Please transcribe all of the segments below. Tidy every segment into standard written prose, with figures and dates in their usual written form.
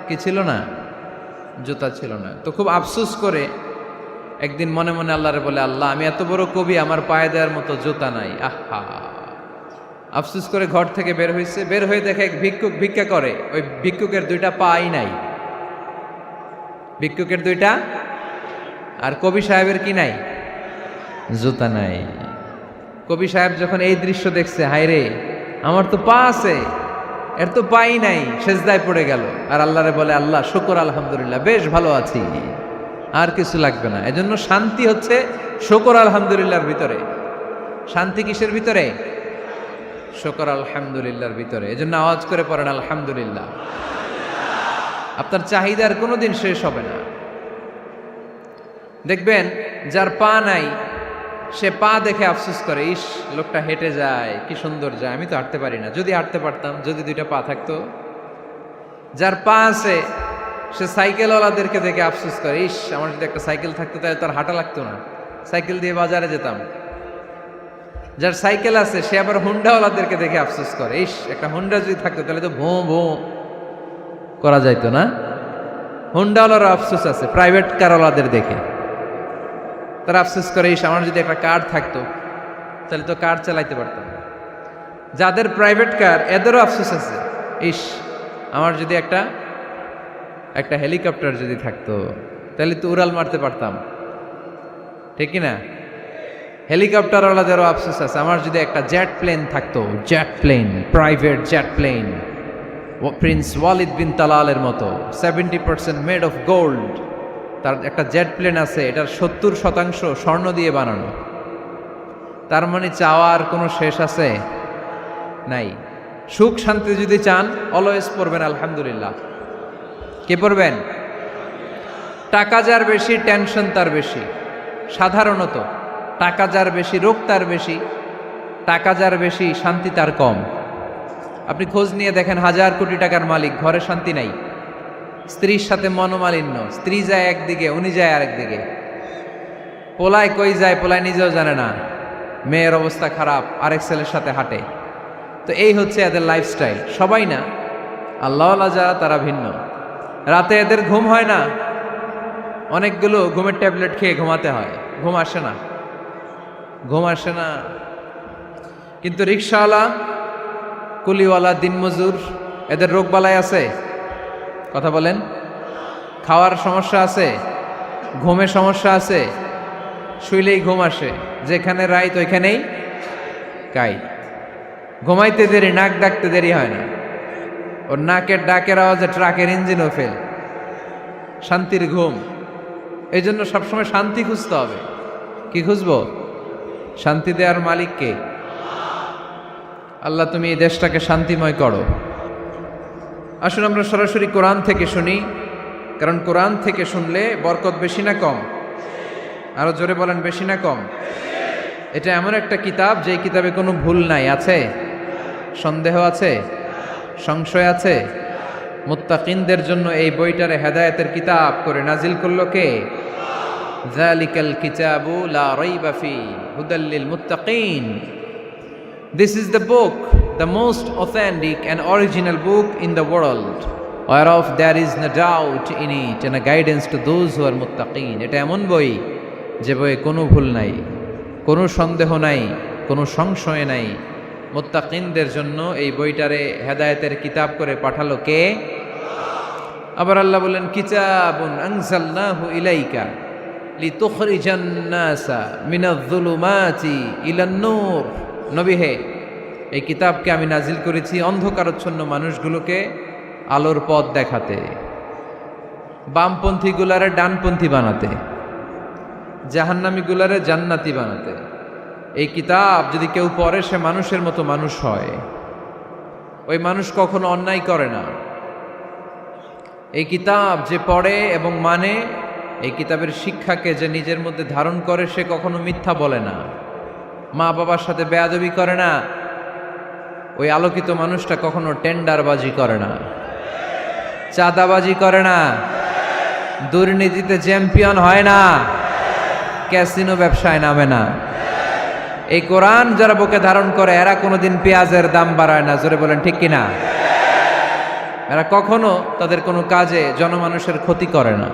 কি ছিল না? জুতা ছিল না। তো খুব আফসোস করে একদিন মনে মনে আল্লাহরে বলে, আল্লাহ আমি এত বড় কবি, আমার পায়ে দেওয়ার মতো জুতা নাই। আহা, আফসোস করে ঘর থেকে বের হয়েছে, বের হয়ে দেখে এক ভিক্ষুক ভিক্ষা করে, ওই ভিক্ষুকের দুইটা পাই নাই, ভিক্ষুকের দুইটা, আর কবি সাহেবের কি নাই? জুতা নাই। কবি সাহেব যখন এই দৃশ্য দেখছে, হায় রে আমার তো পা আছে, এর তো পাই নাই, সেজদায় পড়ে গেল আর আল্লাহরে বলে, আল্লাহ শুকর আলহামদুলিল্লাহ, বেশ ভালো আছি, আর কিছু লাগবে না। এজন্য শান্তি হচ্ছে শুকর আলহামদুলিল্লাহর ভিতরে। শান্তি কিসের ভিতরে? শুকর আলহামদুলিল্লাহর ভিতরে। এজন্য আওয়াজ করে পড়েন আলহামদুলিল্লাহ। আপনার চাহিদার কোনোদিন শেষ হবে না। দেখবেন যার পা নাই, সে পা দেখে আফসোস করে, ইস লোকটা হেঁটে যায়, কি সুন্দর যায়, আমি তো হাঁটতে পারি না, যদি হাঁটতে পারতাম, যদি দুইটা পা থাকতো। যার পা আছে সে সাইকেলওয়ালাদেরকে দেখে আফসোস করে, ইস আমার যদি একটা সাইকেল থাকতো তাহলে তার হাঁটা লাগতো না, সাইকেল দিয়ে বাজারে যেতাম। যার সাইকেল আছে সে আবার হুন্ডাওয়ালাদেরকে দেখে আফসোস করে, ইস একটা হুন্ডা যদি থাকতো তাহলে তো ভোঁ ভোঁ করা যাইতো না। হুন্ডাওয়ালারও আফসোস আছে প্রাইভেট কারওয়ালাদের দেখে, তারা আফসোস করে, ইস আমার যদি একটা কার থাকতো তাহলে তো কার চালাইতে পারতাম। যাদের প্রাইভেট কার এদেরও আফসোস আছে, ইস আমার যদি একটা হেলিকপ্টার যদি থাকতো তাহলে তো উড়াল মারতে পারতাম, ঠিক না? হেলিকপ্টারওয়ালাদেরও আফসোস আছে, আমার যদি একটা জেট প্লেন থাকতো, jet plane, private jet plane, prince Walid bin তালালের মতো 70% মেড অফ গোল্ড, তার একটা জেট প্লেন আছে, এটার 70% স্বর্ণ দিয়ে বানানো। তার মানে চাওয়ার কোনো শেষ আছে? নাই। সুখ শান্তি যদি চান অলওয়েজ পড়বেন আলহামদুলিল্লাহ। কে পড়বেন? টাকা যার বেশি টেনশন তার বেশি। সাধারণত টাকা যার বেশি রোগ তার বেশি, টাকা যার বেশি শান্তি তার কম। আপনি খোঁজ নিয়ে দেখেন, 1000 কোটি টাকার মালিক, ঘরে শান্তি নাই, স্ত্রীর সাথে মনোমালিন্য, স্ত্রী যায় একদিকে, উনি যায় আরেকদিকে, পোলায় কই যায় পোলায় নিজেও জানে না, মেয়ের অবস্থা খারাপ, আরেক ছেলের সাথে হাঁটে। তো এই হচ্ছে এদের লাইফস্টাইল। সবাই না, আল্লাহওয়ালা যারা তারা ভিন্ন। রাতে এদের ঘুম হয় না, অনেকগুলো ঘুমের ট্যাবলেট খেয়ে ঘুমাতে হয়, ঘুম আসে না, ঘুম আসে না। কিন্তু রিক্সাওয়ালা, কুলিওয়ালা, দিনমজুর, এদের রোগ বালাই আছে? কথা বলেন। খাওয়ার সমস্যা আছে, ঘুমের সমস্যা আছে, শুইলেই ঘুম আসে, যেখানে রাইত ওইখানেই কাই। ঘুমাইতে দেরি, নাক ডাকতে দেরি হয় না, ওর নাকের ডাকের আওয়াজে ট্রাকের ইঞ্জিনও ফেল। শান্তির ঘুম। এই জন্য সবসময় শান্তি খুঁজতে হবে। কি খুঁজবো? শান্তি দেওয়ার মালিক কে? আল্লাহ তুমি এই দেশটাকে শান্তিময় করো। আসুন আমরা সরাসরি কোরআন থেকে শুনি, কারণ কোরআন থেকে শুনলে বরকত বেশি না কম? আরো জোরে বলেন, বেশি না কম? এটা এমন একটা কিতাব যে কিতাবে কোনো ভুল নাই। আছে? সন্দেহ আছে? সংশয় আছে? মুত্তাকিনদের জন্য এই বইটারে হেদায়েতের কিতাব করে নাজিল করলো কে? যালিকাল কিতাবু লা রাইবা ফি হুদাল লিল মুত্তাকিন। This is the book, the most authentic and original book in the world, whereof there is no doubt in it, and a guidance to those who are muttaqin. এটা এমন বই যে বইয়ে কোনো ভুল নাই, কোনো সন্দেহ নাই, কোনো সংশয় নাই। মুত্তাকিনদের জন্য এই বইটারে হেদায়েতের কিতাব করে পাঠালো কে? আবার আল্লাহ বলেন, কিতাবুন আনজালনাহু ইলাইকা লিতুখরিজান নাসা মিনাজ-যুলুমাতি ইলান নূর। নবী হে, এই কিতাবকে আমি নাজিল করেছি অন্ধকারচ্ছন্ন মানুষগুলোকে আলোর পথ দেখাতে, বামপন্থী গুলারে ডানপন্থী বানাতে, জাহান্নামী গুলারে জান্নাতি বানাতে। এই কিতাব যদি কেউ পড়ে সে মানুষের মতো মানুষ হয়, ওই মানুষ কখনো অন্যায় করে না। এই কিতাব যে পড়ে এবং মানে, এই কিতাবের শিক্ষাকে যে নিজের মধ্যে ধারণ করে, সে কখনো মিথ্যা বলে না, মা বাবার সাথে বেয়াদবি করে না। ওই আলোকিত মানুষটা কখনো টেন্ডারবাজি করে না, চাঁদাবাজি করে না, দুর্নীতিতে চ্যাম্পিয়ন হয় না, ক্যাসিনো ব্যবসায় নামে না। এই কোরআন যারা বুকে ধারণ করে এরা কোনোদিন পেঁয়াজের দাম বাড়ায় না। জোরে বলেন ঠিক কিনা? এরা কখনো তাদের কোনো কাজে জনমানুষের ক্ষতি করে না।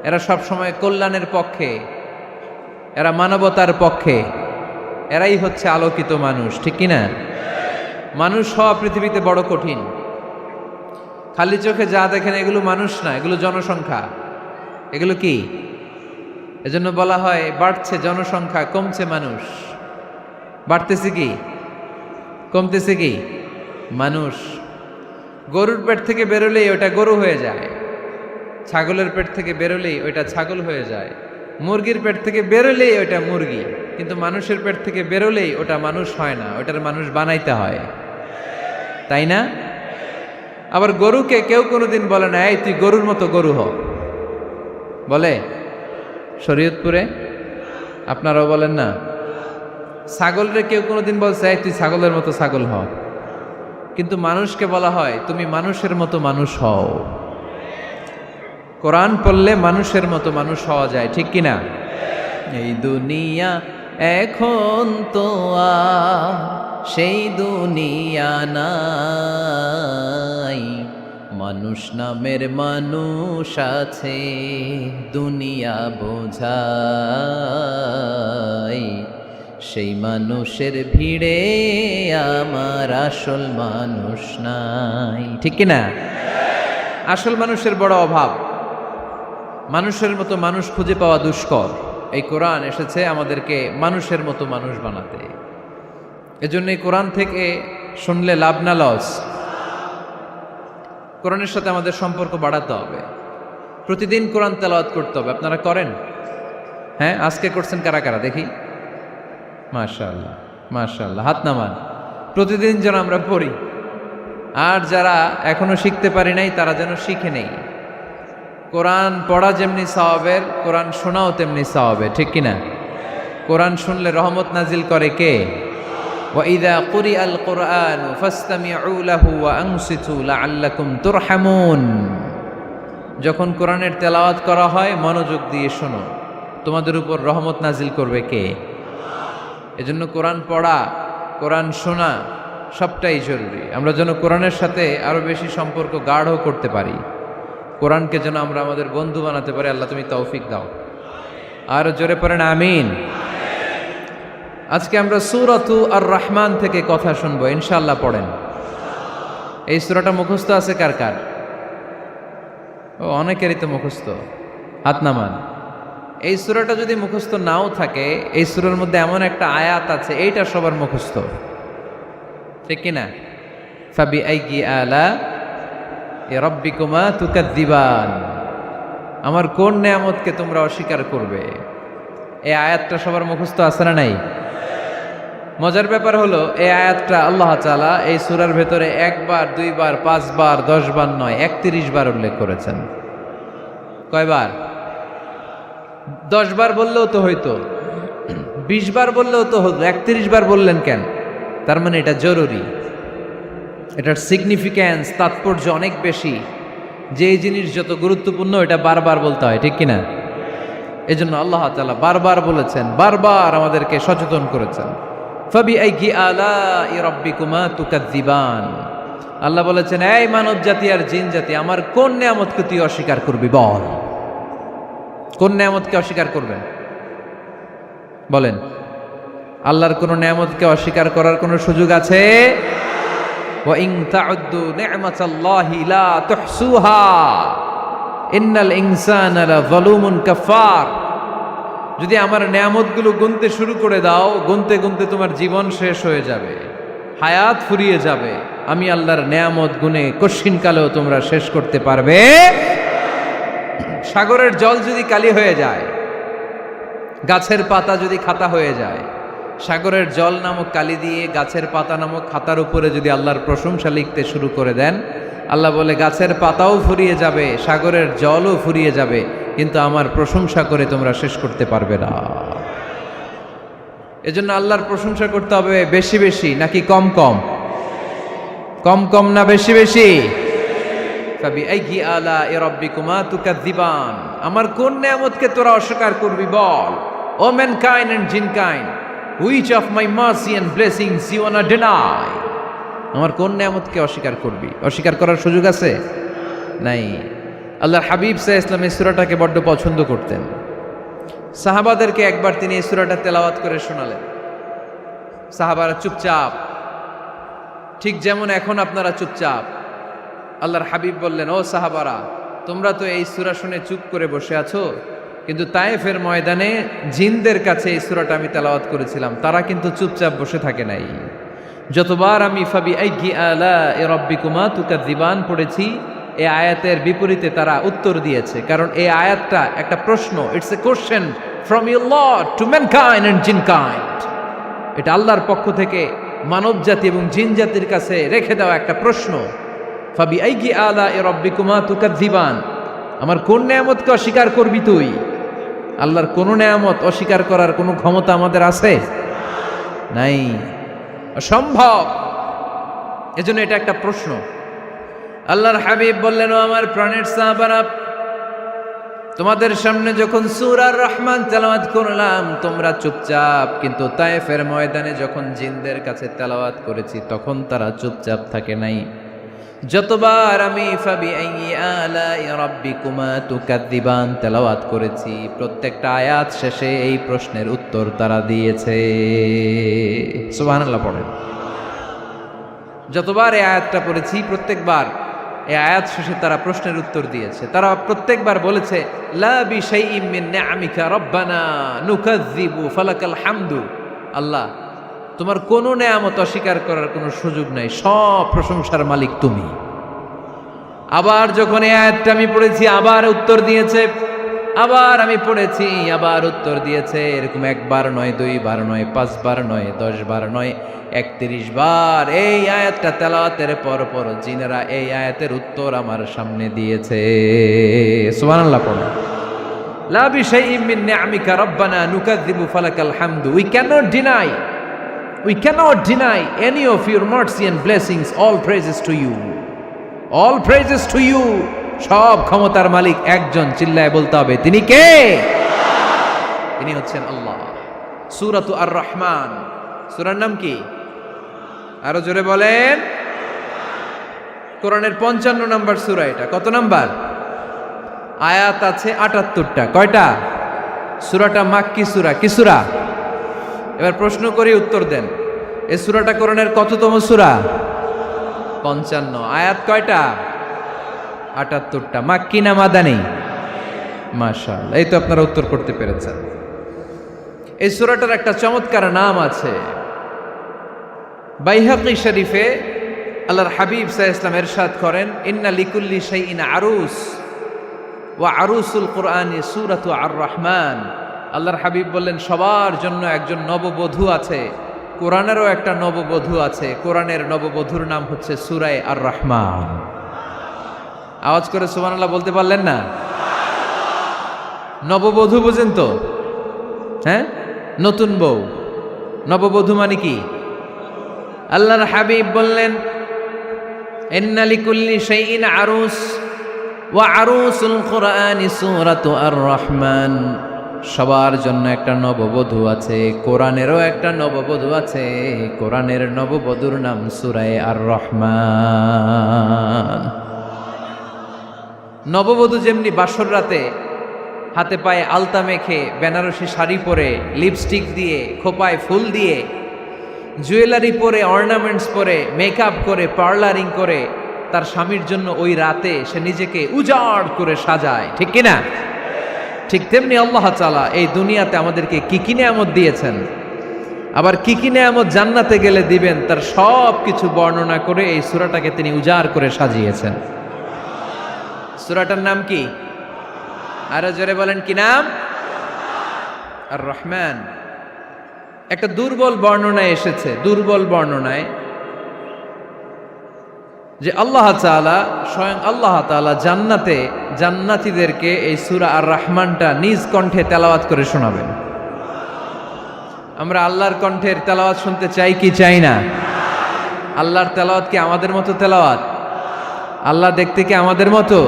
এরা সব সময় কল্যাণের পক্ষে, এরা মানবতার পক্ষে, এরাই হচ্ছে আলোকিত মানুষ, ঠিক কি না? মানুষ হওয়া পৃথিবীতে বড় কঠিন। খালি চোখে যা দেখেন এগুলো মানুষ না, এগুলো জনসংখ্যা। এগুলো কি? এজন্য বলা হয় বাড়ছে জনসংখ্যা, কমছে মানুষ। বাড়তেছে কি, কমতেছে কি? মানুষ। গরুর পেট থেকে বেরোলেই ওটা গরু হয়ে যায়, ছাগলের পেট থেকে বেরোলেই ওইটা ছাগল হয়ে যায়, মুরগির পেট থেকে বেরোলেই ওটা মুরগি। কিন্তু মানুষের পেট থেকে বেরোলেই ওটা মানুষ হয় না, ওটার মানুষ বানাইতে হয়, তাই না? আবার গরুকে কেউ কোনোদিন বলে না এই তুই গরুর মতো গরু হ, বলে? শরীয়তপুরে আপনারাও বলেন না? ছাগলরে কেউ কোনোদিন বলছে এই তুই ছাগলের মতো ছাগল হ, কিন্তু মানুষকে বলা হয় তুমি মানুষের মতো মানুষ হও। কোরআন পড়লে মানুষের মতো মানুষ হওয়া যায়, ঠিক কিনা? এই দুনিয়া এখন তো আর সেই দুনিয়া নাই, মানুষ নামের মানুষ আছে দুনিয়া বোঝাই, সেই মানুষের ভিড়ে আমার আসল মানুষ নাই, ঠিক কিনা? আসল মানুষের বড় অভাব, মানুষের মতো মানুষ খুঁজে পাওয়া দুষ্কর। এই কোরআন এসেছে আমাদেরকে মানুষের মতো মানুষ বানাতে। এজন্য এই কোরআন থেকে শুনলে লাভ না লস? কোরআনের সাথে আমাদের সম্পর্ক বাড়াতে হবে, প্রতিদিন কোরআন তেলাওয়াত করতে হবে। আপনারা করেন? হ্যাঁ, আজকে করছেন কারা কারা দেখি? মাশাআল্লাহ, মাশাআল্লাহ, হাত নামান। প্রতিদিন যেন আমরা পড়ি, আর যারা এখনো শিখতে পারি নাই তারা যেন শিখে নেই। কোরআন পড়া যেমনি সওয়াবের, কোরআন শোনাও তেমনি সওয়াবের, ঠিক কিনা? কোরআন শুনলে রহমত নাজিল করে কে? وَإِذَا قُرِئَ الْقُرْآنُ فَاسْتَمِعُوا لَهُ وَأَنصِتُوا لَعَلَّكُمْ تُرْحَمُونَ। যখন কোরআনের তেলাওয়াত করা হয় মনোযোগ দিয়ে শোনো, তোমাদের উপর রহমত নাজিল করবে কে? এজন্য কোরআন পড়া, কোরআন শোনা সবটাই জরুরি। আমরা যেন কোরআনের সাথে আরো বেশি সম্পর্ক গাঢ় করতে পারি, কোরআনকে যেন আমরা আমাদের বন্ধু বানাতে পারি। আল্লাহ তুমি তৌফিক দাও। আর জোরে পড়েন আমিন। আজকে আমরা সূরাতু আর রহমান থেকে কথা শুনবো ইনশাআল্লাহ। পড়েন। এই সূরাটা মুখস্থ আছে কার কার? ও, অনেকেরই তো মুখস্থ, হাত নামান। এই সূরাটা যদি মুখস্থ নাও থাকে, এই সূরার মধ্যে এমন একটা আয়াত আছে এইটা সবার মুখস্থ, ঠিক কিনা? ফাবিআইয়ি আলা রাব্বিকুমা তুকাদ্দিবান, আমার কোন নেয়ামতকে তোমরা অস্বীকার করবে। এই আয়াতটা সবার মুখস্থ আছে না নাই? মজার ব্যাপার হলো এই আয়াতটা আল্লাহ তাআলা এই সূরার ভেতরে একবার, দুইবার, 5 বার, 10 বার নয়, 31 বার উল্লেখ করেছেন। কয়বার? 10 বার বললেও তো হইতো, 20 বার বললেও তো হতো, 31 বার বললেন কেন? তার মানে এটা জরুরি, এটার সিগনিফিক্যান্স, তাৎপর্য অনেক বেশি। যেই জিনিস যত গুরুত্বপূর্ণ এটা বারবার বলতে হয়, ঠিক কিনা? এজন্য আল্লাহ তাআলা বারবার বলেছেন, বারবার আমাদেরকে সচেতন করেছেন। ফাবিআইয়ি আলাই রাব্বিকুমা তুকাদ্দিবান, আল্লাহ বলেছেন এই মানব জাতি আর জিন জাতি, আমার কোন নেয়ামতকে তুই অস্বীকার করবি বল? কোন নেয়ামতকে অস্বীকার করবেন বলেন? আল্লাহর কোন নেয়ামতকে অস্বীকার করার কোন সুযোগ আছে? ওয়া ইন তাউদ্দু নি'মাতাল্লাহি লা তুহসুহা ইন্নাল ইনসানা লাযালুমুন কাফার। যদি আমার নেয়ামতগুলো গুনতে শুরু করে দাও, গুনতে গুনতে তোমার জীবন শেষ হয়ে যাবে, হায়াত ফুরিয়ে যাবে। আমি আল্লাহর নেয়ামত গুনে কশিনকালেও তোমরা শেষ করতে পারবে। সাগরের জল যদি কালি হয়ে যায়, গাছের পাতা যদি খাতা হয়ে যায়, সাগরের জল নামক কালি দিয়ে গাছের পাতা নামক খাতার উপরে যদি আল্লাহর প্রশংসা লিখতে শুরু করে দেন, আল্লাহ বলে গাছের পাতাও ফুরিয়ে যাবে, সাগরের জলও ফুরিয়ে যাবে, কিন্তু আমার প্রশংসা করে তোমরা শেষ করতে পারবে না। এজন্য আল্লাহর প্রশংসা করতে হবে বেশি বেশি নাকি কম কম? কম কম না বেশি বেশি? ফাবিআইয়ি আলাই রাব্বিকুমা তুকাদ্দিবান, আমার কোন নেয়ামতকে তোরা অস্বীকার করবি বল? ও mankind and jinnkind, which of my mercy and blessings you wanna deny? আমার কোন নিয়ামতকে অস্বীকার করবি? অস্বীকার করার সুযোগ আছে? নাই। আল্লাহর হাবিব সাল্লাল্লাহু আলাইহি ওয়াসাল্লাম এই সূরাটাকে বড্ড পছন্দ করতেন। সাহাবাদেরকে একবার তিনি এই সূরাটা তেলাওয়াত করে শোনালেন। সাহাবারা চুপচাপ, ঠিক যেমন এখন আপনারা চুপচাপ। আল্লাহর হাবিব বললেন, ও সাহাবারা, তোমরা তো এই সূরা শুনে চুপ করে বসে আছো, কিন্তু তায়েফের ময়দানে জিনদের কাছে এই সূরাটা আমি তেলাওয়াত করেছিলাম, তারা কিন্তু চুপচাপ বসে থাকে নাই। যতবার আমি ফাবি আইয়ি আলা'i রাব্বিকুমা তুকাযযিবান পড়েছি, এই আয়াতের বিপরীতে তারা উত্তর দিয়েছে, কারণ এই আয়াতটা একটা প্রশ্ন। It's a question from your Lord to mankind and jinnkind. এটা আল্লাহর পক্ষ থেকে মানব জাতি এবং জিন জাতির কাছে রেখে দেওয়া একটা প্রশ্ন। ফাবি আইয়ি আলা'i রাব্বিকুমা তুকাযযিবান, আমার কোন নিয়ামতকে অস্বীকার করবি তুই? আল্লাহর কোন নিয়ামত অস্বীকার করার কোনো ক্ষমতা আমাদের আছে? নাই, অসম্ভব। এজন্য এটা একটা প্রশ্ন। আল্লাহর হাবিব বললেন, ও আমার প্রাণের সাহাবারা, তোমাদের সামনে যখন সূরা আর রহমান তেলাওয়াত করলাম তোমরা চুপচাপ, কিন্তু তায়েফের ময়দানে যখন জিনদের কাছে তেলাওয়াত করেছি তখন তারা চুপচাপ থাকে নাই। যতবার আমি ফাবি আইয়ি আলা'i রাব্বিকুমা তুকাযযিবান তেলাওয়াত করেছি, প্রত্যেকটা আয়াত শেষে এই প্রশ্নের উত্তর তারা দিয়েছে। সুবহানাল্লাহ পড়েন। যতবার এই আয়াতটা পড়েছি প্রত্যেকবার এই আয়াত শেষে তারা প্রশ্নের উত্তর দিয়েছে। তারা প্রত্যেকবার বলেছে, লা বিশাইইম মিন নিআমিকা রাব্বানা নুকাযযিবু ফালাকাল হামদু। আল্লাহ, তোমার কোনো নেয়ামত অস্বীকার করার কোনো সুযোগ নাই, সব প্রশংসার মালিক তুমি। আবার যখন এই আয়াতটা আমি পড়েছি আবার উত্তর দিয়েছে, আবার আমি পড়েছি আবার উত্তর দিয়েছে। এরকম একবার নয়, দুইবার নয়, 5 বার নয়, 10 বার নয়, 31 বার এই আয়াতটা তেলাওয়াতের পর পর জিনেরা এই আয়াতের উত্তর আমার সামনে দিয়েছে। সুবহানাল্লাহ পড়ো। লা বিশাইইম মিন নিআমিকা রাব্বানা নুকাযযিবু ফালাকাল হামদু। We cannot deny any of your mercy and blessings. All praises to you. All praises to you. সব ক্ষমতার মালিক একজন, চিল্লায় বলতে হবে, তিনি কে? তিনি হচ্ছেন আল্লাহ। সূরাতু আর রহমান, সূরার নাম কি? আরো জোরে বলেন। কোরআনের 55 নম্বর সূরা এটা। কত নাম্বার? আয়াত আছে 78টা। কয়টা? সূরাটা মাক্কি সূরা। কি সূরা? এবার প্রশ্ন করি, উত্তর দেন। এই সূরাটা কোরআনের কততম সূরা? 55। আয়াত কয়টা? 78টা। মাক্কি না মাদানী? মাশাআল্লাহ, এই তো আপনারা উত্তর করতে পেরেছেন। এই সূরাটার একটা চমৎকার নাম আছে। বাইহাকী শরীফে আল্লাহর হাবিব সাল্লাল্লাহু আলাইহি ওয়াসাল্লাম ইরশাদ করেন, ইন্না লিকুল্লি শাইইন আরুস ওয়া আরুসুল কুরআনি সূরাতু আর রহমান। আল্লাহর হাবিব বললেন, সবার জন্য একজন নববধূ আছে, কোরআনেরও একটা নববধূ আছে। কোরআনের নববধূর নাম হচ্ছে সূরা আর রহমান। আওয়াজ করে সুবহানাল্লাহ বলতে পারলেন না? নববধূ বুঝেন তো? হ্যাঁ, নতুন বউ। নববধূ মানে কি? আল্লাহর হাবিব বললেন, ইন্না লিকুল্লি শাইইন আরুস ওয়া আরুসুল কুরআনি সূরাতু আর রহমান। সবার জন্য একটা নববধূ আছে, কোরআনেরও একটা নববধূ আছে। কোরআনের নববধূর নাম সূরা আর রহমান। নববধূ যেমনি বাসর রাতে হাতে পায়ে আলতা মেখে, বেনারসি শাড়ি পরে, লিপস্টিক দিয়ে, খোপায় ফুল দিয়ে, জুয়েলারি পরে, অর্নামেন্টস পরে, মেকআপ করে, পার্লারিং করে তার স্বামীর জন্য ওই রাতে সে নিজেকে উজাড় করে সাজায়, ঠিক কিনা? ঠিক তেমনি আল্লাহ তাআলা এই দুনিয়াতে আমাদেরকে কি কি নিয়ামত দিয়েছেন, আবার কি কি নিয়ামত জান্নাতে গেলে দিবেন, তার সব কিছু বর্ণনা করে এই সূরাটাকে তিনি উজাড় করে সাজিয়েছেন। সূরাটার নাম কি? আরো জোরে বলেন, কি নাম? আর রহমান। একটা দুর্বল বর্ণনায় এসেছে, দুর্বল বর্ণনায়, যে আল্লাহ তাআলা, স্বয়ং আল্লাহ তাআলা জান্নাতে জান্নাতীদেরকে এই সূরা আর রহমানটা নিজ কণ্ঠে তেলাওয়াত করে শোনাবেন। আমরা আল্লাহর কণ্ঠের তেলাওয়াত শুনতে চাই কি চাই না? আল্লাহর তেলাওয়াত কি আমাদের মতো তেলাওয়াত? আল্লাহ দেখতে কি আমাদের মতো?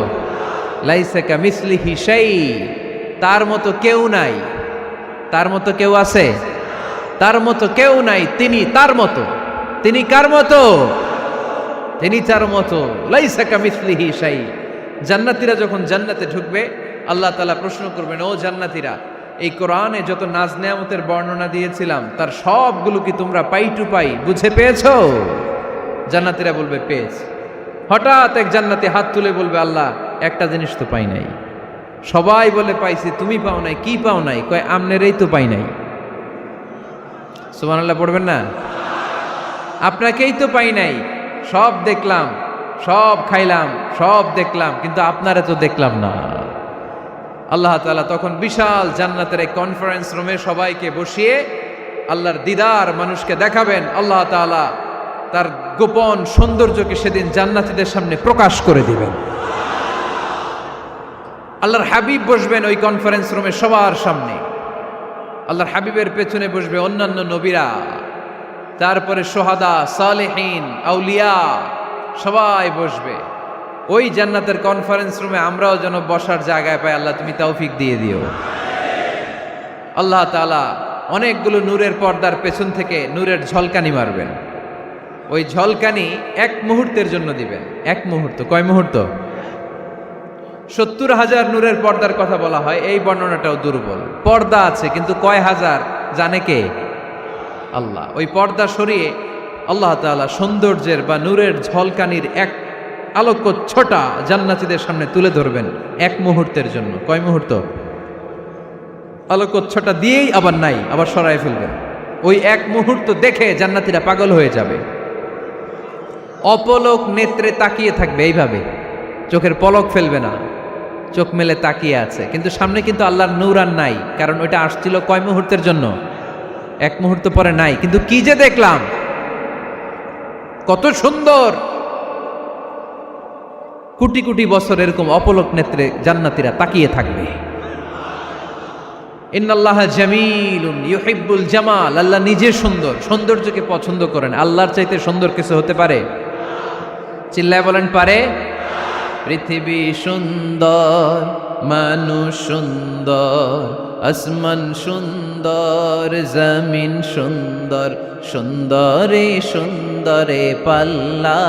লাইসা কামিসলিহি শাই, তার মতো কেউ নাই। তার মতো কেউ আছে? তার মতো কেউ নাই। তিনি তার মতো। তিনি কার মতো? তিনি তার মতো, লাইসা কামিসলিহি শাই। জান্নাতীরা যখন জান্নাতে ঢুকবে, আল্লাহ তাআলা প্রশ্ন করবেন, ও জান্নাতীরা, এই কোরআনে যত নাজ নেয়ামতের বর্ণনা দিয়েছিলাম তার সবগুলো কি তোমরা পাই টু পাই বুঝে পেয়েছো? জান্নাতীরা বলবে পেয়েছি। হঠাৎ এক জান্নাতি হাত তুলে বলবে, আল্লাহ একটা জিনিস তো পাই নাই। সবাই বলে পাইছি, তুমি পাও নাই। কি পাও নাই? কয় আমনেরই তো পাই নাই। সুবহানাল্লাহ পড়বেন না? আপনাকেই তো পাই নাই। সব দেখলাম, সব খাইলাম, সব দেখলাম, কিন্তু আপনারে তো দেখলাম না। আল্লাহ তাআলা তখন বিশাল জান্নাতের এক কনফারেন্স রুমে সবাইকে বসিয়ে আল্লাহর দিদার মানুষকে দেখাবেন। আল্লাহ তাআলা তার গোপন সৌন্দর্যকে সেদিন জান্নাতীদের সামনে প্রকাশ করে দিবেন। আল্লাহর হাবিব বসবেন ওই কনফারেন্স রুমে সবার সামনে। আল্লাহর হাবিবের পেছনে বসবে অন্যান্য নবীরা, তারপরে সোহাদা, সালেহীন, আউলিয়া সবাই বসবে। ওই জান্নাতের কনফারেন্স রুমে আমরাও যেন বসার জায়গায় পাই, আল্লাহ তুমি তৌফিক দিয়ে দিও। আল্লাহ তাআলা অনেকগুলো নূরের পর্দার পেছন থেকে নূরের ঝলকানি মারবেন। ওই ঝলকানি এক মুহূর্তের জন্য দিবেন। এক মুহূর্ত। কয় মুহূর্ত? 70,000 নূরের পর্দার কথা বলা হয়, এই বর্ণনাটাও দুর্বল। পর্দা আছে কিন্তু কয় হাজার জানে কে? আল্লাহ। ওই পর্দা সরিয়ে আল্লাহ তাআলা সৌন্দর্যের বা নূরের ঝলকানির এক আলোকচ্ছটা জান্নাতীদের সামনে তুলে ধরবেন এক মুহূর্তের জন্য। কয় মুহূর্ত? আলোকচ্ছটা দিয়েই আবার নাই, আবার সরায় ফেলবেন। ওই এক মুহূর্ত দেখে জান্নাতীরা পাগল হয়ে যাবে, অপলক নেত্রে তাকিয়ে থাকবে। এইভাবে চোখের পলক ফেলবে না, চোখ মেলে তাকিয়ে আছে। কিন্তু সামনে কিন্তু আল্লাহর নূর আর নাই, কারণ ওইটা আসছিল কয় মুহূর্তের জন্য? এক মুহূর্ত পরে নাই। কিন্তু কি যে দেখলাম, কত সুন্দর! কোটি কোটি বছর এরকম অপলক নেত্রে জান্নাতীরা তাকিয়ে থাকবে। ইন্নাল্লাহা জামিলুন ইউহিব্বুল জামাল। আল্লাহ নিজে সুন্দর, সৌন্দর্যকে পছন্দ করেন। আল্লাহর চাইতে সুন্দর কিছু হতে পারে? চিল্লায় বলেন পারে? পৃথিবী সুন্দর, মানুষ সুন্দর, আসমান সুন্দর, জমিন সুন্দর, সুন্দরে সুন্দরে পাল্লা।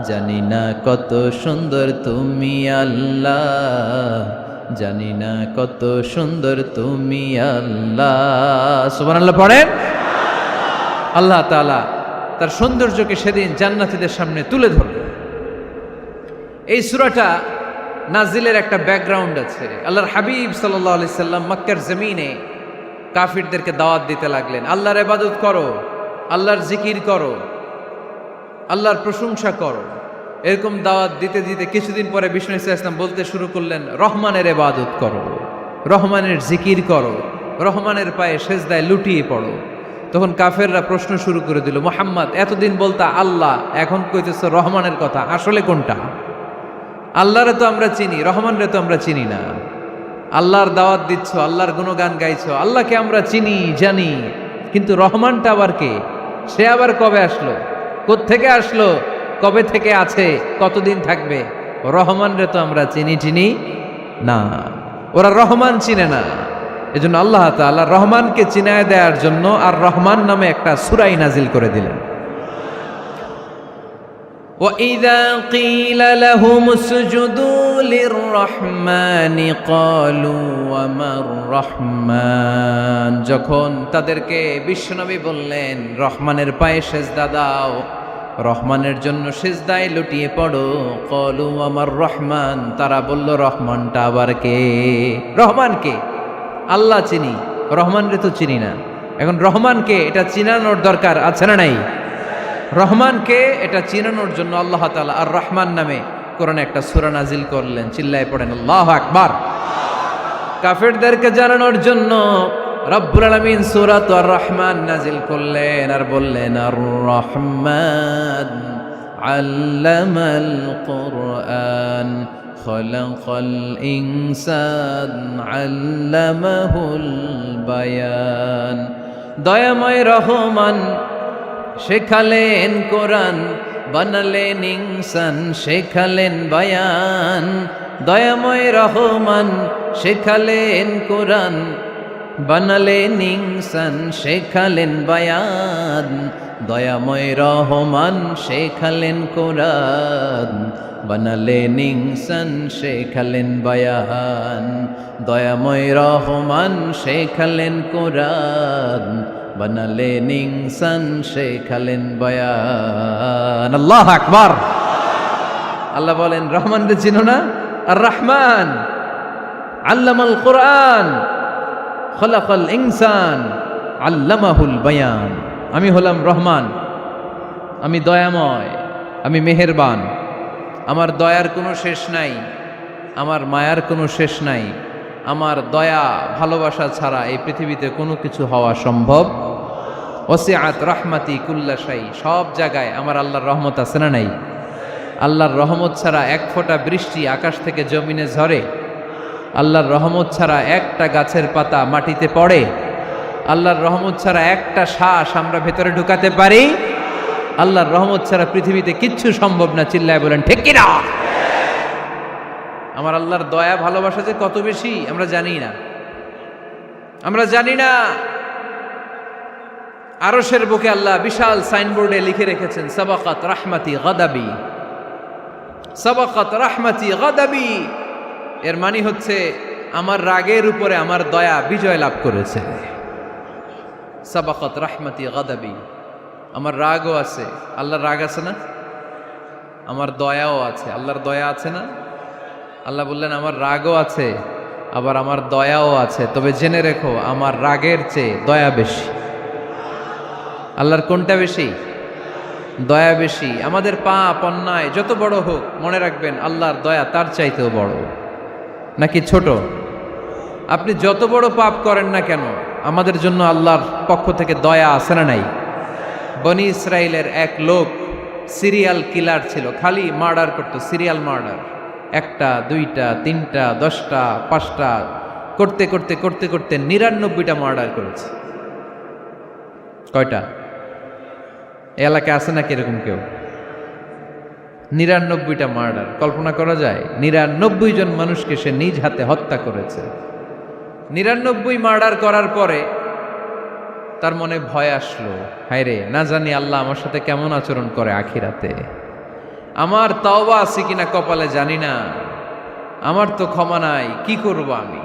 জানি না কত সুন্দর তুমি আল্লাহ, জানি না কত সুন্দর তুমি আল্লাহ। সুবহানাল্লাহ পড়েন। আল্লাহ তাআলা তার সৌন্দর্যকে সেদিন জান্নাতীদের সামনে তুলে ধরবে। এই সূরাটা নাজিলের একটা ব্যাকগ্রাউন্ড আছে। আল্লাহর হাবিব সাল্লাল্লাহু আলাইহি সাল্লাম মক্কার জমিনে কাফিরদেরকে দাওয়াত দিতে লাগলেন, আল্লাহর ইবাদত করো, আল্লাহর জিকির করো, আল্লাহর প্রশংসা করো। এরকম দাওয়াত দিতে দিতে কিছুদিন পরে বিষ্ণু ইসলাম বলতে শুরু করলেন, রহমানের ইবাদত করো, রহমানের জিকির করো, রহমানের পায়ে সেজদায় লুটিয়ে পড়ো। তখন কাফেররা প্রশ্ন শুরু করে দিল, মুহাম্মদ এতদিন বলতা আল্লাহ, এখন কইতেছো রহমানের কথা, আসলে কোনটা? আল্লাহরে তো আমরা চিনি, রহমানরে তো আমরা চিনি না। আল্লাহর দাওয়াত দিচ্ছ, আল্লাহর গুণগান গাইছো, আল্লাহকে আমরা চিনি জানি, কিন্তু রহমানটা আবার কে? সে আবার কবে আসলো, কোত্থেকে আসলো, কবে থেকে আছে, কতদিন থাকবে? রহমানরে তো আমরা চিনি না। ওরা রহমান চিনে না। এজন্য আল্লাহ তাআলা রহমানকে চিনায় দেওয়ার জন্য আর রহমান নামে একটা সূরাই নাজিল করে দিলেন। وَإِذَا قِيلَ لَهُمُ اسْجُدُوا لِلرَّحْمَنِ قَالُوا وَمَا الرَّحْمَنُ। যখন তাদেরকে বিশ্বনবী বললেন রহমানের পায়ে সেজদা দাও, রহমানের জন্য সেজদায় লুটিয়ে পড়ো, ক্বালু ওয়ামার রহমান, তারা বলল রহমানটা আবার কে? রহমান কে? আল্লাহ চিনি, রহমানরে তো চিনি না। এখন রহমানকে এটা চিনানোর দরকার আছে না নাই? রহমানকে এটা চিনানোর জন্য আল্লাহ তাআলা আর রহমান নামে কোরআনে একটা সূরা নাজিল করলেন। চিল্লায়ে পড়েন আল্লাহু আকবার। কাফেরদেরকে জানানোর জন্য রব্বুল আলামিন সূরাত আর রহমান নাজিল করলেন আর বললেন, আর রহমান আল্লামাল কুরআন খলাকাল ইনসান আল্লামাহুল বায়ান। দয়াময় রহমান শেখালেন কোরআন, বানালেন ইনসান শেখালেন বায়ান। দয়াময় রহমান শেখালেন কোরআন, বানালেন ইনসান শেখালেন বায়ান, দয়াময় রহমান শেখালেন কোরআন। বানালেন ইনসান শেখালেন বায়ান, দয়াময় রহমান শেখালেন কোরআন। বানালেন ইনসান শেখালেন বায়ান। আল্লাহু আকবার। আল্লাহ বলেন রহমান রে চিনো না? আর রহমান আল্লামাল কোরআন খলাকাল ইনসান আল্লামাহুল বায়ান। আমি হলাম রহমান, আমি দয়াময়, আমি মেহেরবান। আমার দয়ার কোনো শেষ নাই, আমার মায়ার কোনো শেষ নাই। আমার দয়া ভালোবাসা ছাড়া এই পৃথিবীতে কোনো কিছু হওয়া সম্ভব। ওসিআত রাহমাতি কুল্লা শাই, সব জায়গায় আমার আল্লাহর রহমত আছে না নাই? আল্লাহর রহমত ছাড়া এক ফোঁটা বৃষ্টি আকাশ থেকে জমিনে ঝরে? আল্লাহর রহমত ছাড়া একটা গাছের পাতা মাটিতে পড়ে? আল্লাহর রহমত ছাড়া একটা শ্বাস আমরা ভেতরে ঢুকাতে পারি? আল্লাহর রহমত ছাড়া পৃথিবীতে কিচ্ছু সম্ভব না। চিল্লায় বলেন ঠিক কিনা? আমার আল্লাহর দয়া ভালোবাসা যে কত বেশি আমরা জানি না, আমরা জানি না। আরশের বুকে আল্লাহ বিশাল সাইনবোর্ডে লিখে রেখেছেন সাবাকাত রাহমাতি গাদাবি, সাবাকাত রাহমাতি গাদাবি। এর মানে হচ্ছে আমার রাগের উপরে আমার দয়া বিজয় লাভ করেছে। সাবাকাত রাহমাতি গাদাবি, আমার রাগও আছে, আল্লাহর রাগ আছে না? আমার দয়াও আছে, আল্লাহর দয়া আছে না? আল্লাহ বললেন আমার রাগও আছে, আবার আমার দয়াও আছে। তবে জেনে রেখো আমার রাগের চেয়ে দয়া বেশি। আল্লাহর কোনটা বেশি? দয়া বেশি। আমাদের পাপ অন্যায় যত বড় হোক, মনে রাখবেন আল্লাহর দয়া তার চাইতেও বড়। নাকি ছোট? আপনি যত বড় পাপ করেন না কেন, আমাদের জন্য আল্লাহর পক্ষ থেকে দয়া আছে না নাই? বনি ইসরায়েলের এক লোক সিরিয়াল কিলার ছিল, খালি মার্ডার করতো, সিরিয়াল মার্ডার। একটা, দুইটা, তিনটা, 10টা, 5টা করতে করতে করতে করতে 99টা মার্ডার করেছে। কয়টা? এলাকায় আছে নাকি এরকম কেউ? 99টা মার্ডার। কল্পনা করা যায়? 99 জন মানুষকে সে নিজ হাতে হত্যা করেছে। 99 মার্ডার করার পরে তার মনে ভয় আসলো, হায় রে, না জানি আল্লাহ আমার সাথে কেমন আচরণ করে আখিরাতে। আমার তওবা আছে কিনা কপালে জানি না, আমার তো ক্ষমা নাই, কি করব আমি?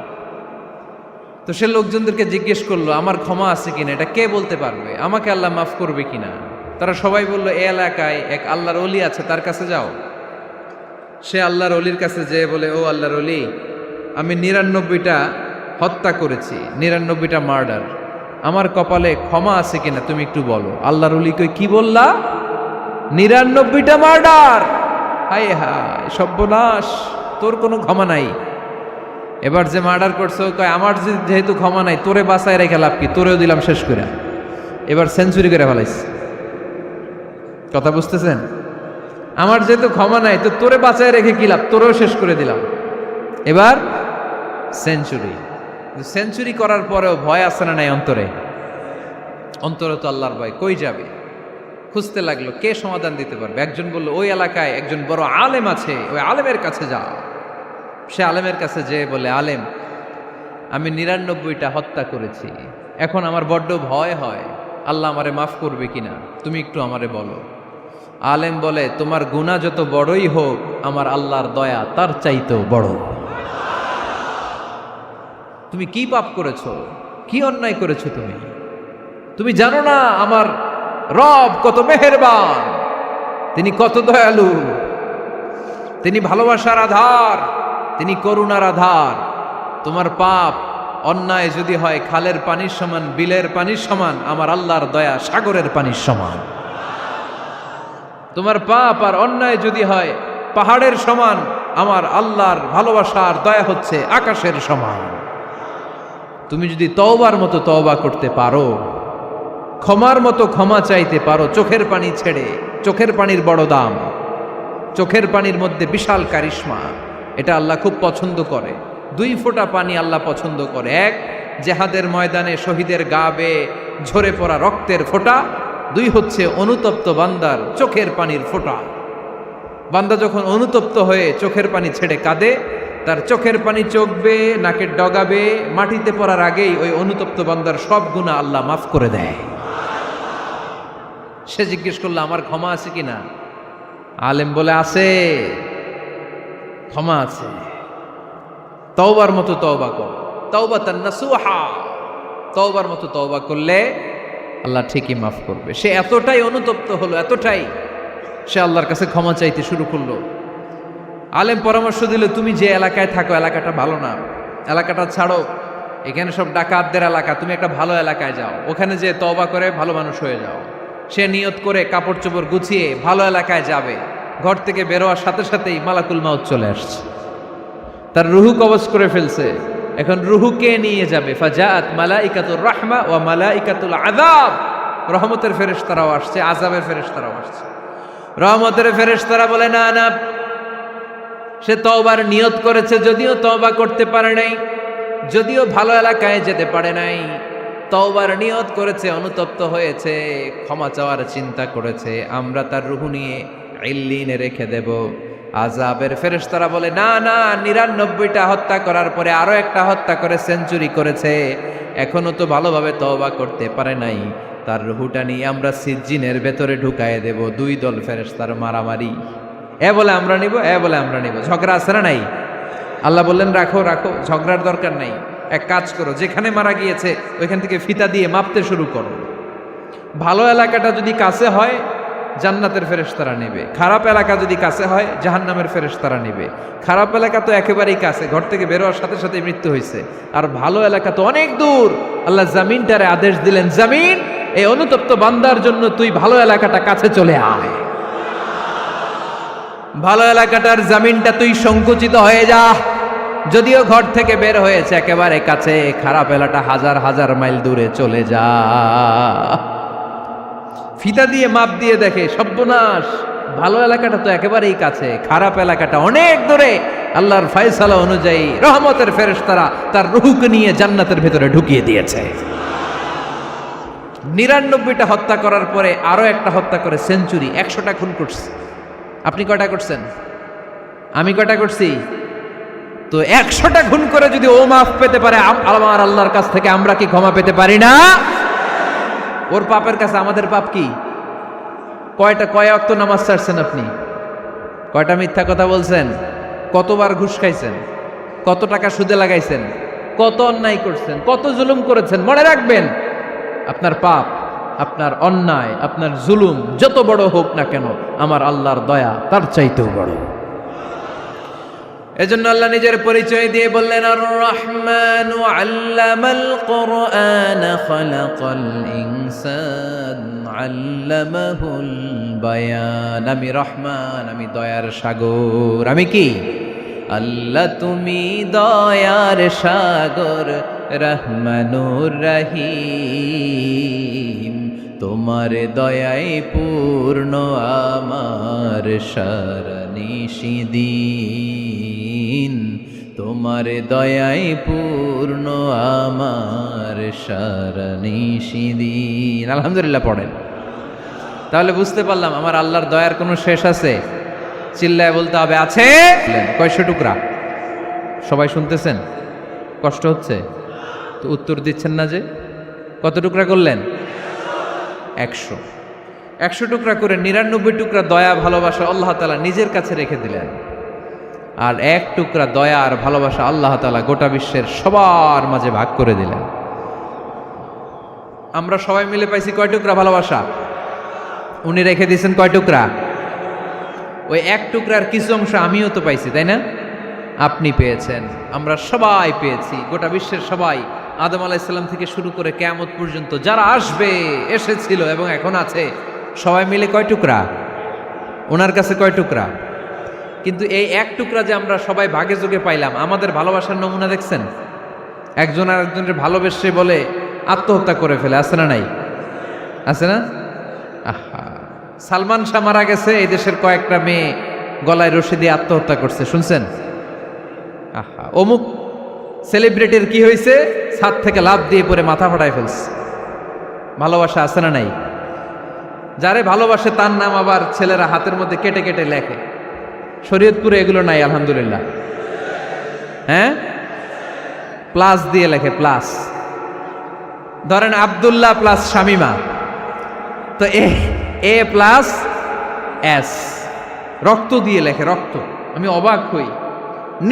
তো সে লোকজনদেরকে জিজ্ঞেস করলো আমার ক্ষমা আছে কিনা, এটা কে বলতে পারবে? আমাকে আল্লাহ মাফ করবে কিনা? তারা সবাই বলল এই এলাকায় এক আল্লাহর ওলি আছে, তার কাছে যাও। সে আল্লাহর ওলির কাছে যেয়ে বলে, ও আল্লাহর ওলি, আমি 99টা হত্যা করেছি, 99টা মার্ডার, আমার কপালে ক্ষমা আছে কিনা তুমি একটু বলো। আল্লাহর ওলি কই, কি বললা? 99টা মার্ডার? হায় হায় সর্বনাশ, তোর কোনো ক্ষমা নাই। এবার যে মার্ডার করছো কয় আমার যেহেতু ক্ষমা নাই, তোরে বাঁচায় রেখে লাভ কি, তোরেও দিলাম শেষ করে। এবার সেঞ্চুরি করে ফেলাইছে। কথা বুঝতেছেন? আমার যেহেতু ক্ষমা নাই, তো তোরে বাঁচায় রেখে কি লাভ, তোরেও শেষ করে দিলাম। এবার সেঞ্চুরি। সেঞ্চুরি করার পরেও ভয় আসে না নাই অন্তরে? অন্তরে তো আল্লাহর ভয়। কই যাবে? খুঁজতে লাগলো কে সমাধান দিতে পারবে। একজন বলল ওই এলাকায় একজন বড় আলেম আছে, ওই আলেমের কাছে যা। সে আলেমের কাছে যেয়ে বলে, আলেম, আমি 99টা হত্যা করেছি, এখন আমার বড্ড ভয় হয়, আল্লাহ আমারে মাফ করবে কিনা, তুমি একটু আমারে বলো। আলেম বলে, তোমার গুনাহ যত বড়ই হোক, আমার আল্লাহর দয়া তার চাইতেও বড়। তুমি কি পাপ করেছো, কি অন্যায় করেছো তুমি? তুমি জানো না আমার রব কত মেহেরবান, তিনি কত দয়ালু, তিনি ভালোবাসার আধার, তিনি করুণার আধার। তোমার পাপ অন্যায় যদি হয় খালের পানির সমান, বিলের পানির সমান, আমার আল্লাহর দয়া সাগরের পানির সমান। তোমার পাপ আর অন্যায় যদি হয় পাহাড়ের সমান, আমার আল্লাহর ভালোবাসার দয়া হচ্ছে আকাশের সমান। তুমি যদি তওবার মতো তওবা করতে পারো, ক্ষমার মতো ক্ষমা চাইতে পারো, চোখের পানি ছেড়ে, চোখের পানির বড় দাম, চোখের পানির মধ্যে বিশাল কারিশমা, এটা আল্লাহ খুব পছন্দ করে। 2 ফোঁটা পানি আল্লাহ পছন্দ করে। এক, জেহাদের ময়দানে শহীদের গা বেয়ে ঝরে পড়া রক্তের ফোঁটা। 2 হচ্ছে অনুতপ্ত বান্দার চোখের পানির ফোঁটা। বান্দা যখন অনুতপ্ত হয়ে চোখের পানি ছেড়ে কাঁদে, তার চোখের পানি চোখবে, নাকের ডগাবে, মাটিতে পড়ার আগেই ওই অনুতপ্ত বান্দার সব গুনাহ আল্লাহ মাফ করে দেয়। সে জিজ্ঞেস করলো আমার ক্ষমা আছে কিনা? আলেম বলে আছে, ক্ষমা আছে। তওবার মতো তওবা কর, তাওবাতান নাসুহা, তওবার মতো তওবা করলে আল্লাহ ঠিকই মাফ করবে। সে এতটাই অনুতপ্ত হলো, এতটাই সে আল্লাহর কাছে ক্ষমা চাইতে শুরু করলো। আলেম পরামর্শ দিল, তুমি যে এলাকায় থাকো এলাকাটা ভালো না, এলাকাটা ছাড়ো, এখানে সব ডাকাতদের এলাকা, তুমি একটা ভালো এলাকায় যাও, ওখানে যে তওবা করে ভালো মানুষ হয়ে যাও। সে নিয়ত করে কাপড় চোপড় গুছিয়ে ভালো এলাকায় যাবে। ঘর থেকে বেরোয়ার সাথে সাথেই মালাকুল মাউত চলে আসছে, তার রুহু কবজ করে ফেলছে। এখন রুহু কে নিয়ে যাবে? ফাজাআত মালাইকাতুর রাহমা ওয়া মালাইকাতুল আযাব, রহমতের ফেরেশতারাও আসছে, আযাবের ফেরেশতারাও আসছে। রহমতের ফেরেশতারা বলে না না, সে তওবার নিয়ত করেছে, যদিও তওবা করতে পারে নাই, যদিও ভালো এলাকায় যেতে পারে নাই, তওবার নিয়ত করেছে, অনুতপ্ত হয়েছে, ক্ষমা চাওয়ার চিন্তা করেছে, আমরা তার রুহু নিয়ে ইল্লিনে রেখে দেব। আযাবের ফেরেশতারা বলে না না, ৯৯টা হত্যা করার পরে আরো একটা হত্যা করে সেঞ্চুরি করেছে, এখনো তো ভালোভাবে তওবা করতে পারে নাই, তার রুহুটা নিয়ে আমরা সিজ্জিনের ভেতরে ঢুকায়ে দেব। দুই দল ফেরেশতার মারামারি, এ বলে আমরা নিব, এ বলে আমরা নিব, ঝগড়া আছে না নাই? আল্লাহ বললেন রাখো রাখো, ঝগড়ার দরকার নাই, এক কাজ করো, যেখানে মারা গিয়েছে ওইখান থেকে ফিতা দিয়ে মাপতে শুরু করো। ভালো এলাকাটা যদি কাছে হয় জান্নাতের ফেরেশতারা নেবে, খারাপ এলাকা যদি কাছে হয় জাহান্নামের ফেরেশতারা নেবে। খারাপ এলাকা তো একেবারেই কাছে, ঘর থেকে বেরোয়ার সাথে সাথে মৃত্যু হয়েছে, আর ভালো এলাকা তো অনেক দূর। আল্লাহ জামিনটারে আদেশ দিলেন, জামিন এই অনুতপ্ত বান্দার জন্য তুই ভালো এলাকাটা কাছে চলে আয়, ভালো এলাকাটার জামিনটা তুই সংকুচিত হয়ে যা। যদিও ঘর থেকে বের হয়েছে একেবারে কাছে, খারাপ এলাকা হাজার হাজার মাইল দূরে চলে যা। ফিতা দিয়ে মাপ দিয়ে দেখে, সর্বনাশ, ভালো এলাকাটা তো একেবারেই কাছে, খারাপ এলাকাটা অনেক দূরে। আল্লাহর ফয়সালা অনুযায়ী রহমতের ফেরেশতারা তার রূহকে নিয়ে জান্নাতের ভেতরে ঢুকিয়ে দিয়েছে। ৯৯টা হত্যা করার পরে আরো একটা হত্যা করে সেঞ্চুরি, ১০০টা খুন করছে। আপনি কয়টা করছেন? আমি কয়টা করছি? তো ১০০টা খুন করে যদি ও মাফ পেতে পারে আমার আল্লাহর কাছ থেকে, আমরা কি ক্ষমা পেতে পারি না? ওর পাপের কাছে আমাদের পাপ কি? কয় ওয়াক্ত নামাজ ছাড়ছেন আপনি? কয়টা মিথ্যা কথা বলছেন? কতবার ঘুষ খাইছেন? কত টাকা সুদে লাগাইছেন? কত অন্যায় করছেন? কত জুলুম করেছেন? মনে রাখবেন, আপনার পাপ, আপনার অন্যায়, আপনার জুলুম যত বড় হোক না কেন, আমার আল্লাহর দয়া তার চাইতেও বড়। এজন্য আল্লাহ নিজের পরিচয় দিয়ে বললেন, আর রহমান আল্লামাল কুরআন খালাকাল ইনসান আল্লামাহুল বায়ান। আমি রহমান, আমি দয়ার সাগর। আমি কি? আল্লাহ তুমি দয়ার সাগর, রহমানুর রহিম, তোমার দয়ায় পূর্ণ আমার সারানিশিদিন, তোমার দয়ায় পূর্ণ আমার সারানিশিদিন। আলহামদুলিল্লাহ পড়েন। তাহলে বুঝতে পারলাম আমার আল্লাহর দয়ার কোনো শেষ আছে? চিল্লায় বলতে হবে আছে। কয়শো টুকরা? সবাই শুনতেছেন? কষ্ট হচ্ছে তো উত্তর দিচ্ছেন না যে। কত টুকরা করলেন? ১০০। ১০০ টুকরা করে ৯৯ টুকরা দয়া ভালোবাসা আল্লাহ তাআলা নিজের কাছে রেখে দিলেন, আর ১ টুকরা দয়া আর ভালোবাসা আল্লাহ তাআলা গোটা বিশ্বের সবার মাঝে ভাগ করে দিলেন। আমরা সবাই মিলে পাইছি কয় টুকরা ভালোবাসা? উনি রেখে দিয়েছেন কয় টুকরা? ওই ১ টুকরার কিছু অংশ আমিও তো পাইছি, তাই না? আপনি পেয়েছেন, আমরা সবাই পেয়েছি, গোটা বিশ্বের সবাই, আদম আলাইহিস সালাম থেকে শুরু করে কিয়ামত পর্যন্ত যারা আসবে, এসেছিল এবং এখন আছে, সবাই মিলে কয় টুকরা? ওনার কাছে কয় টুকরা? কিন্তু এই ১ টুকরা যে আমরা সবাই ভাগে যোগে পাইলাম, আমাদের ভালোবাসার নমুনা দেখছেন? একজন আর একজনের ভালোবেসে বলে আত্মহত্যা করে ফেলে, আছে না নাই? আছে না? আহা, সালমান শাহ মারা গেছে, এই দেশের কয়েকটা মেয়ে গলায় রশি দিয়ে আত্মহত্যা করছে, শুনছেন? আহা, অমুক সেলিব্রিটির কি হয়েছে, ছাদ থেকে লাফ দিয়ে পরে মাথা ফাটায় ফেলছে। ভালোবাসা আছে না নাই? যারে ভালোবাসে তার নাম আবার ছেলেরা হাতের মধ্যে কেটে কেটে লেখে। শরীয়তপুরে এগুলো নাই, আলহামদুলিল্লাহ। হ্যাঁ, প্লাস দিয়ে লেখে, প্লাস। ধরেন আব্দুল্লাহ প্লাস শামিমা, তো এ প্লাস এস, রক্ত দিয়ে লেখে, রক্ত। আমি অবাক হই।